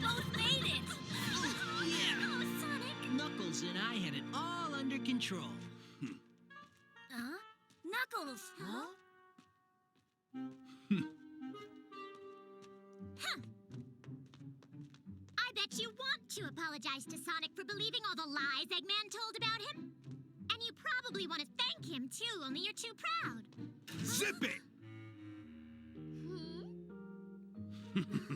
both made it! Yeah, Oh, Sonic! Knuckles and I had it all under control. Huh? Knuckles! Huh? I bet you want to apologize to Sonic for believing all the lies Eggman told about him. And you probably want to thank him, too, only you're too proud. Zip it! Hmm?